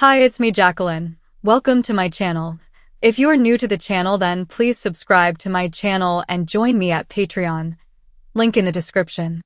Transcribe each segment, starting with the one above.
Hi, it's me, Jacqueline. Welcome to my channel. If you are new to the channel, then please subscribe to my channel and join me at Patreon. Link in the description.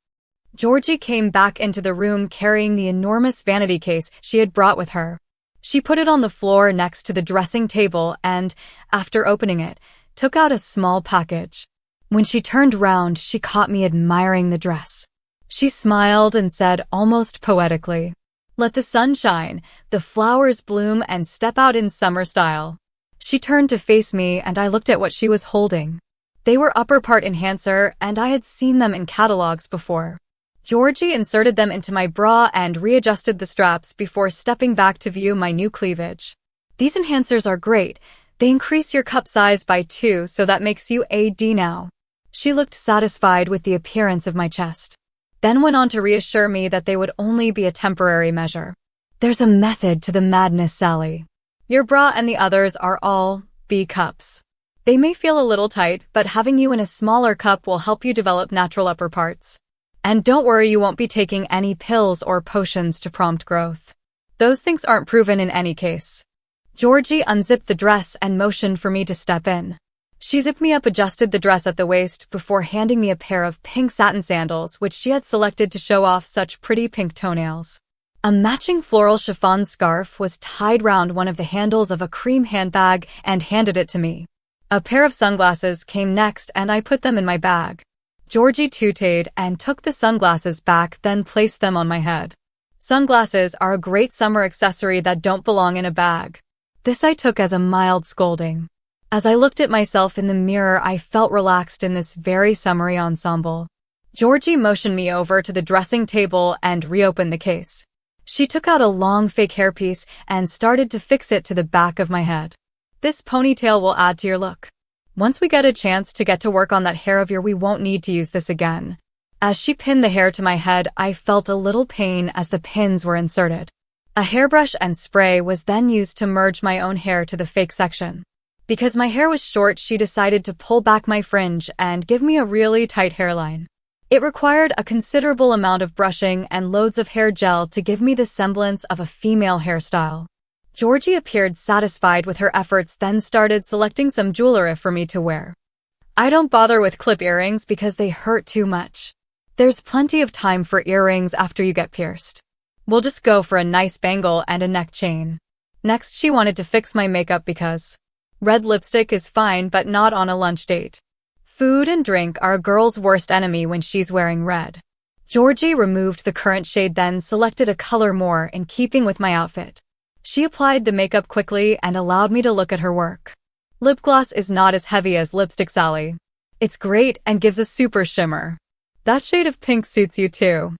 Georgie came back into the room carrying the enormous vanity case she had brought with her. She put it on the floor next to the dressing table and, after opening it, took out a small package. When she turned round, she caught me admiring the dress. She smiled and said almost poetically, "Let the sun shine, the flowers bloom and step out in summer style." She turned to face me and I looked at what she was holding. They were upper part enhancer and I had seen them in catalogs before. Georgie inserted them into my bra and readjusted the straps before stepping back to view my new cleavage. These enhancers are great. They increase your cup size by 2, so that makes you a D now. She looked satisfied with the appearance of my chest, then went on to reassure me that they would only be a temporary measure. "There's a method to the madness, Sally. Your bra and the others are all B cups. They may feel a little tight, but having you in a smaller cup will help you develop natural upper parts. And don't worry, you won't be taking any pills or potions to prompt growth. Those things aren't proven in any case." Georgie unzipped the dress and motioned for me to step in. She zipped me up, adjusted the dress at the waist before handing me a pair of pink satin sandals, which she had selected to show off such pretty pink toenails. A matching floral chiffon scarf was tied round one of the handles of a cream handbag and handed it to me. A pair of sunglasses came next and I put them in my bag. Georgie tooted and took the sunglasses back, then placed them on my head. Sunglasses are a great summer accessory that don't belong in a bag. This I took as a mild scolding. As I looked at myself in the mirror, I felt relaxed in this very summery ensemble. Georgie motioned me over to the dressing table and reopened the case. She took out a long fake hairpiece and started to fix it to the back of my head. "This ponytail will add to your look. Once we get a chance to get to work on that hair of yours, we won't need to use this again." As she pinned the hair to my head, I felt a little pain as the pins were inserted. A hairbrush and spray was then used to merge my own hair to the fake section. Because my hair was short, she decided to pull back my fringe and give me a really tight hairline. It required a considerable amount of brushing and loads of hair gel to give me the semblance of a female hairstyle. Georgie appeared satisfied with her efforts, then started selecting some jewelry for me to wear. I don't bother with clip earrings because they hurt too much. There's plenty of time for earrings after you get pierced. We'll just go for a nice bangle and a neck chain. Next, she wanted to fix my makeup because red lipstick is fine, but not on a lunch date. Food and drink are a girl's worst enemy when she's wearing red. Georgie removed the current shade, then selected a color more in keeping with my outfit. She applied the makeup quickly and allowed me to look at her work. Lip gloss is not as heavy as lipstick, Sally. It's great and gives a super shimmer. That shade of pink suits you too.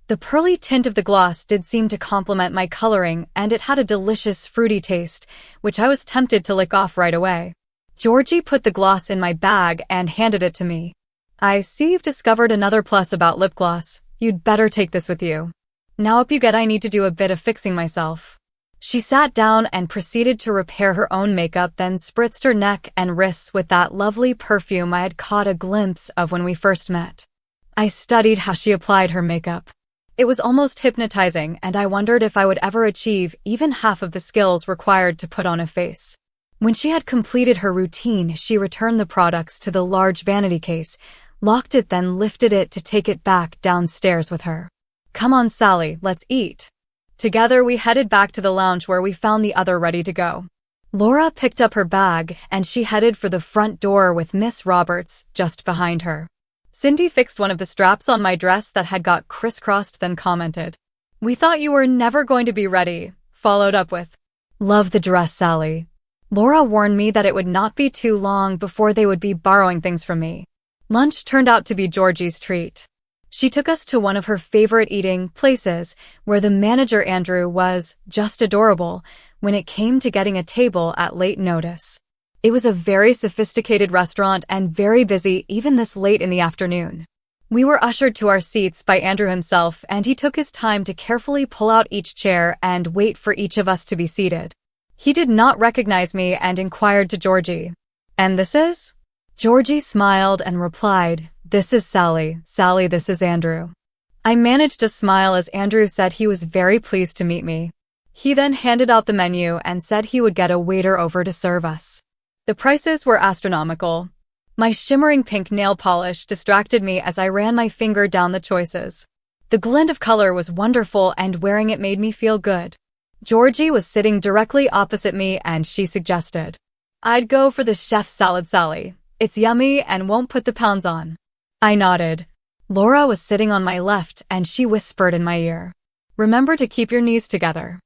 The pearly tint of the gloss did seem to complement my coloring, and it had a delicious fruity taste, which I was tempted to lick off right away. Georgie put the gloss in my bag and handed it to me. "I see you've discovered another plus about lip gloss. You'd better take this with you. Now up you get, I need to do a bit of fixing myself." She sat down and proceeded to repair her own makeup, then spritzed her neck and wrists with that lovely perfume I had caught a glimpse of when we first met. I studied how she applied her makeup. It was almost hypnotizing, and I wondered if I would ever achieve even half of the skills required to put on a face. When she had completed her routine, she returned the products to the large vanity case, locked it, then lifted it to take it back downstairs with her. "Come on, Sally, let's eat." Together, we headed back to the lounge where we found the other ready to go. Laura picked up her bag and she headed for the front door with Miss Roberts just behind her. Cindy fixed one of the straps on my dress that had got crisscrossed, then commented, "We thought you were never going to be ready," followed up with, "Love the dress, Sally." Laura warned me that it would not be too long before they would be borrowing things from me. Lunch turned out to be Georgie's treat. She took us to one of her favorite eating places, where the manager, Andrew, was just adorable when it came to getting a table at late notice. It was a very sophisticated restaurant and very busy even this late in the afternoon. We were ushered to our seats by Andrew himself, and he took his time to carefully pull out each chair and wait for each of us to be seated. He did not recognize me and inquired to Georgie, "And this is?" Georgie smiled and replied, "This is Sally. Sally, this is Andrew." I managed a smile as Andrew said he was very pleased to meet me. He then handed out the menu and said he would get a waiter over to serve us. The prices were astronomical. My shimmering pink nail polish distracted me as I ran my finger down the choices. The glint of color was wonderful and wearing it made me feel good. Georgie was sitting directly opposite me and she suggested, "I'd go for the chef's salad, Sally. It's yummy and won't put the pounds on." I nodded. Laura was sitting on my left and she whispered in my ear, "Remember to keep your knees together.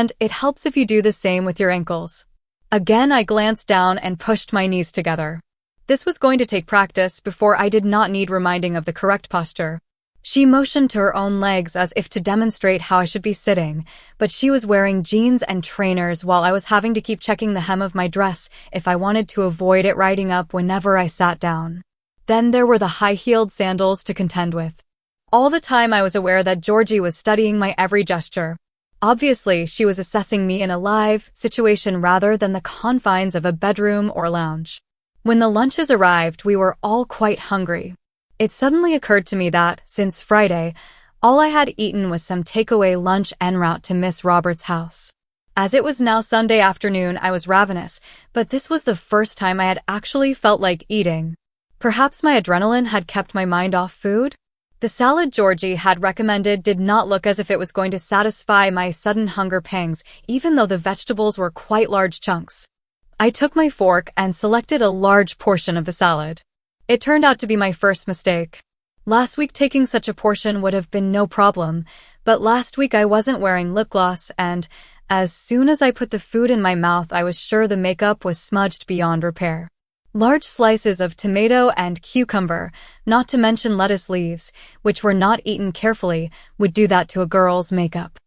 And it helps if you do the same with your ankles." Again, I glanced down and pushed my knees together. This was going to take practice before I did not need reminding of the correct posture. She motioned to her own legs as if to demonstrate how I should be sitting, but she was wearing jeans and trainers while I was having to keep checking the hem of my dress if I wanted to avoid it riding up whenever I sat down. Then there were the high-heeled sandals to contend with. All the time I was aware that Georgie was studying my every gesture. Obviously, she was assessing me in a live situation rather than the confines of a bedroom or lounge. When the lunches arrived, we were all quite hungry. It suddenly occurred to me that, since Friday, all I had eaten was some takeaway lunch en route to Miss Roberts' house. As it was now Sunday afternoon, I was ravenous, but this was the first time I had actually felt like eating. Perhaps my adrenaline had kept my mind off food? The salad Georgie had recommended did not look as if it was going to satisfy my sudden hunger pangs, even though the vegetables were quite large chunks. I took my fork and selected a large portion of the salad. It turned out to be my first mistake. Last week taking such a portion would have been no problem, but last week I wasn't wearing lip gloss and, as soon as I put the food in my mouth, I was sure the makeup was smudged beyond repair. Large slices of tomato and cucumber, not to mention lettuce leaves, which were not eaten carefully, would do that to a girl's makeup.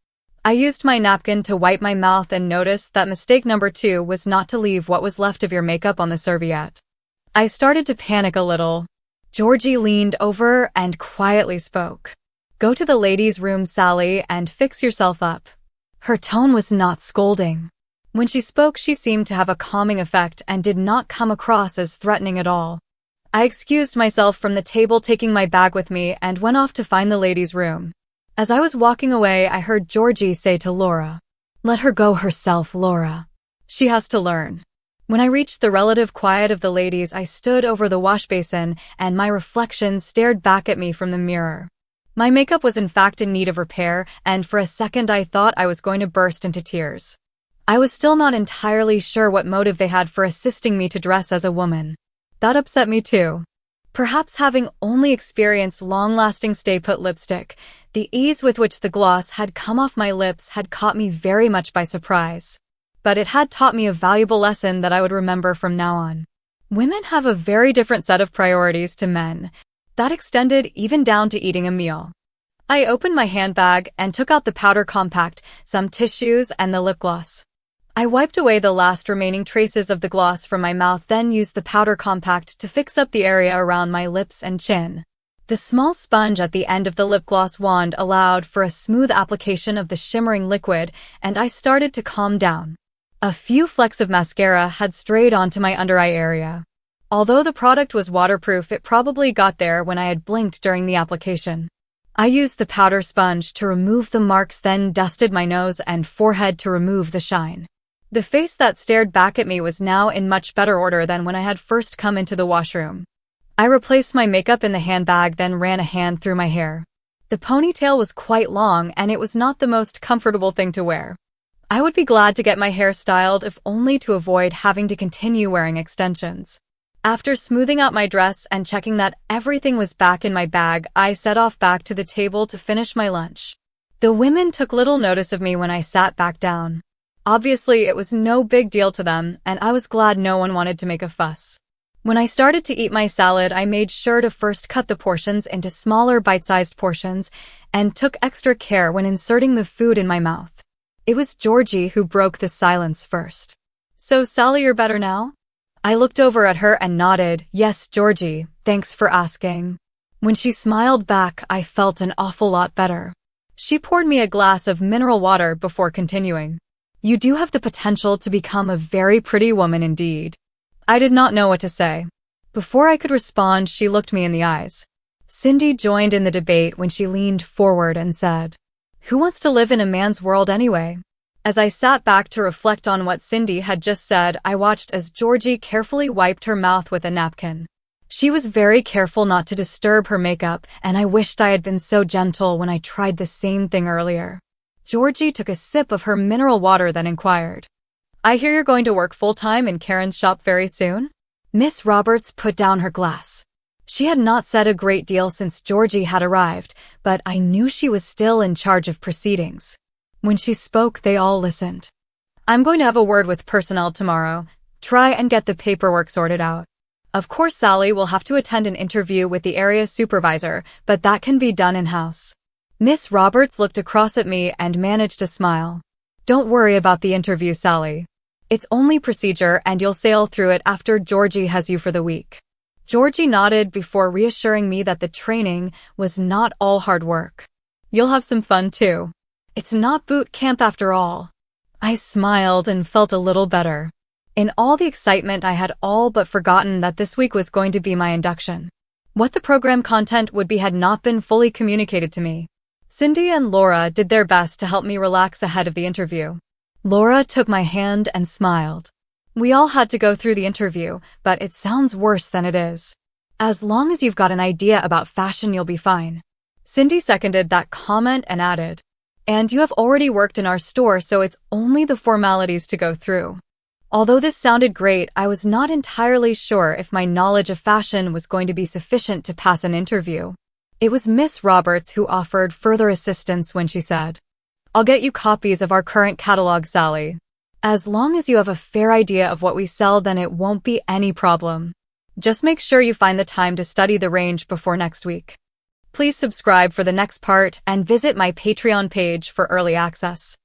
I used my napkin to wipe my mouth and noticed that mistake number 2 was not to leave what was left of your makeup on the serviette. I started to panic a little. Georgie leaned over and quietly spoke. "Go to the ladies' room, Sally, and fix yourself up." Her tone was not scolding. When she spoke, she seemed to have a calming effect and did not come across as threatening at all. I excused myself from the table, taking my bag with me, and went off to find the ladies' room. As I was walking away, I heard Georgie say to Laura, "Let her go herself, Laura. She has to learn." When I reached the relative quiet of the ladies, I stood over the wash basin and my reflection stared back at me from the mirror. My makeup was in fact in need of repair, and for a second I thought I was going to burst into tears. I was still not entirely sure what motive they had for assisting me to dress as a woman. That upset me too. Perhaps having only experienced long-lasting stay-put lipstick, the ease with which the gloss had come off my lips had caught me very much by surprise. But it had taught me a valuable lesson that I would remember from now on. Women have a very different set of priorities to men. That extended even down to eating a meal. I opened my handbag and took out the powder compact, some tissues, and the lip gloss. I wiped away the last remaining traces of the gloss from my mouth, then used the powder compact to fix up the area around my lips and chin. The small sponge at the end of the lip gloss wand allowed for a smooth application of the shimmering liquid, and I started to calm down. A few flecks of mascara had strayed onto my under-eye area. Although the product was waterproof, it probably got there when I had blinked during the application. I used the powder sponge to remove the marks, then dusted my nose and forehead to remove the shine. The face that stared back at me was now in much better order than when I had first come into the washroom. I replaced my makeup in the handbag, then ran a hand through my hair. The ponytail was quite long and it was not the most comfortable thing to wear. I would be glad to get my hair styled if only to avoid having to continue wearing extensions. After smoothing out my dress and checking that everything was back in my bag, I set off back to the table to finish my lunch. The women took little notice of me when I sat back down. Obviously, it was no big deal to them, and I was glad no one wanted to make a fuss. When I started to eat my salad, I made sure to first cut the portions into smaller bite-sized portions and took extra care when inserting the food in my mouth. It was Georgie who broke the silence first. "So, Sally, you're better now?" I looked over at her and nodded. "Yes, Georgie, thanks for asking." When she smiled back, I felt an awful lot better. She poured me a glass of mineral water before continuing. "You do have the potential to become a very pretty woman indeed." I did not know what to say. Before I could respond, she looked me in the eyes. Cindy joined in the debate when she leaned forward and said, "Who wants to live in a man's world anyway? As I sat back to reflect on what Cindy had just said, I watched as Georgie carefully wiped her mouth with a napkin. She was very careful not to disturb her makeup, and I wished I had been so gentle when I tried the same thing earlier. Georgie took a sip of her mineral water, then inquired, "I hear you're going to work full-time in Karen's shop very soon?" Miss Roberts put down her glass. She had not said a great deal since Georgie had arrived, but I knew she was still in charge of proceedings. When she spoke, they all listened. "I'm going to have a word with personnel tomorrow. Try and get the paperwork sorted out. Of course, Sally will have to attend an interview with the area supervisor, but that can be done in-house." Miss Roberts looked across at me and managed a smile. "Don't worry about the interview, Sally. It's only procedure and you'll sail through it after Georgie has you for the week." Georgie nodded before reassuring me that the training was not all hard work. "You'll have some fun too. It's not boot camp after all." I smiled and felt a little better. In all the excitement, I had all but forgotten that this week was going to be my induction. What the program content would be had not been fully communicated to me. Cindy and Laura did their best to help me relax ahead of the interview. Laura took my hand and smiled. "We all had to go through the interview, but it sounds worse than it is. As long as you've got an idea about fashion, you'll be fine." Cindy seconded that comment and added, "And you have already worked in our store, so it's only the formalities to go through." Although this sounded great, I was not entirely sure if my knowledge of fashion was going to be sufficient to pass an interview. It was Miss Roberts who offered further assistance when she said, "I'll get you copies of our current catalog, Sally. As long as you have a fair idea of what we sell, then it won't be any problem. Just make sure you find the time to study the range before next week." Please subscribe for the next part and visit my Patreon page for early access.